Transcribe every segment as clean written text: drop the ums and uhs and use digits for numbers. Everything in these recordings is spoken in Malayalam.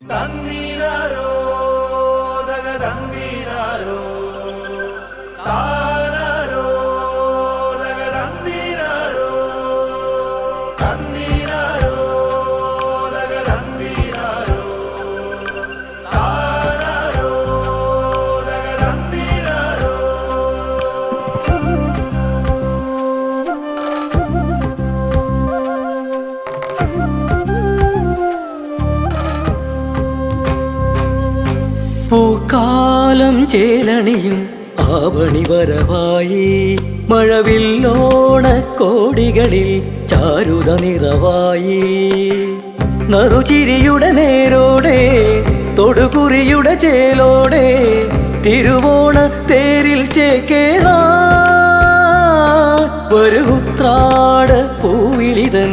തന്നിരാരോ ദഗ തന്നിരാരോ താരാരോ ദഗ തന്നിരാരോ തന്നിരാരോ ദഗ തന്നിരാരോ താരാരോ ദഗ തന്നിരാരോ. പൂക്കാലം ചേലണിയും ആവണി വരവായി മഴവില്ലോണക്കോടികളിൽ ചാരുത നിറവായി നറുചിരിയുടെ നേരോടെ തൊടുകുറിയുടെ ചേലോടെ തിരുവോണ തേരിൽ ചേക്കേറാ ഒരു ഉത്രാട പൂവിളിതൻ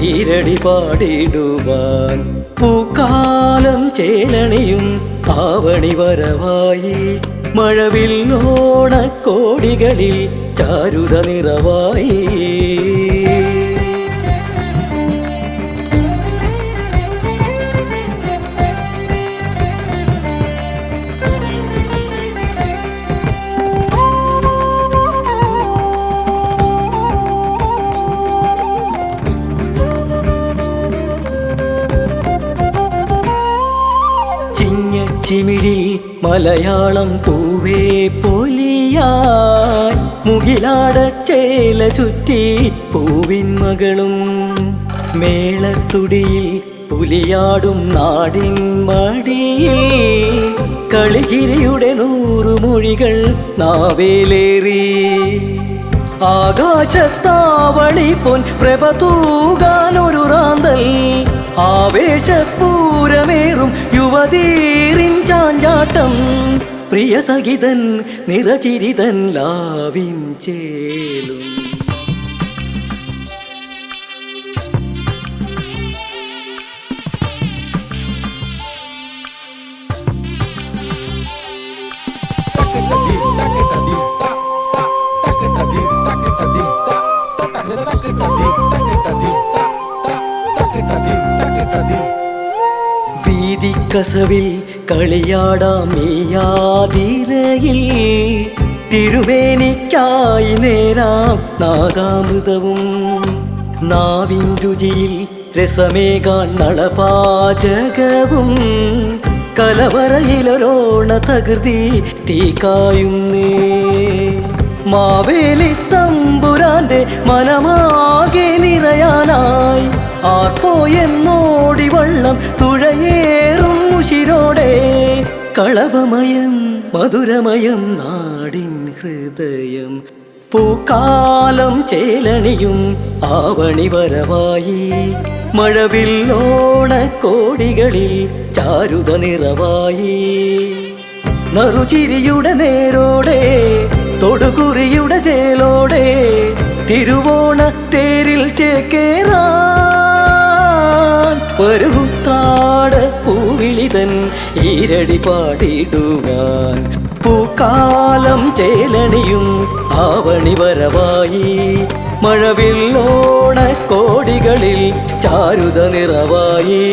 ഈരടി പാടിടുവാൻ പൂക്കാലം ചേലണിയും ആവണി വരവായി മഴവില്ലോണക്കോടികളിൽ ചാരുത നിറവായി. ചിമിഴിൽ മലയാളം പൂവേ പൊലിയായി മുകിലാടച്ചേല ചുറ്റി പൂവിൻ മകളും മേളത്തുടിയിൽ പുലിയാടും നാടിൻ മടിയിൽ കളിചിരിയുടെ 100 മൊഴികൾ നാവേലേറി ആകാശത്താവളി പൊൻ പ്രഭ തൂകാനൊരു റാന്തൽ ആവേശപൂരമേറും യുവതീറിൻ ചാഞ്ചാട്ടം പ്രിയ സഖിതൻ നിറചിരിതൻ ലാവിൻ ചേലും. വീതിക്കസവിൽ കളിയാടാം നീയാതിരയിൽ തിരുവേനിക്കായി നേരാം നാദാമൃതവും നാവിൻ രുചിയിൽ രസമേകാൻ നളപാചകവും കലവറയിലൊരോണ തകൃതി തീക്കായുന്നേ മാവേലി തമ്പുരാന്റെ മനമാകെ നിറയാനായി ആർപ്പോയെന്നോടി വള്ളം തുഴയേറും ഉശിരോടെ കളഭമയം മധുരമയം നാടിൻ ഹൃദയം പൂക്കാലം ചേലണിയും ആവണി വരവായി മഴവില്ലോണക്കോടികളിൽ ചാരുത നിറവായി നറുചിരിയുടെ നേരോടെ തൊടുകുറിയുടെ ചേലോടെ തിരുവോണ തേരിൽ ചേക്കേറാൻ ഒരു ഉത്രാട പൂവിളിതൻ ഈരടി പാടിടുവാൻ പൂക്കാലം ചേലണിയും ആവണി വരവായി മഴവില്ലോണക്കോടികളിൽ ചാരുത നിറവായി.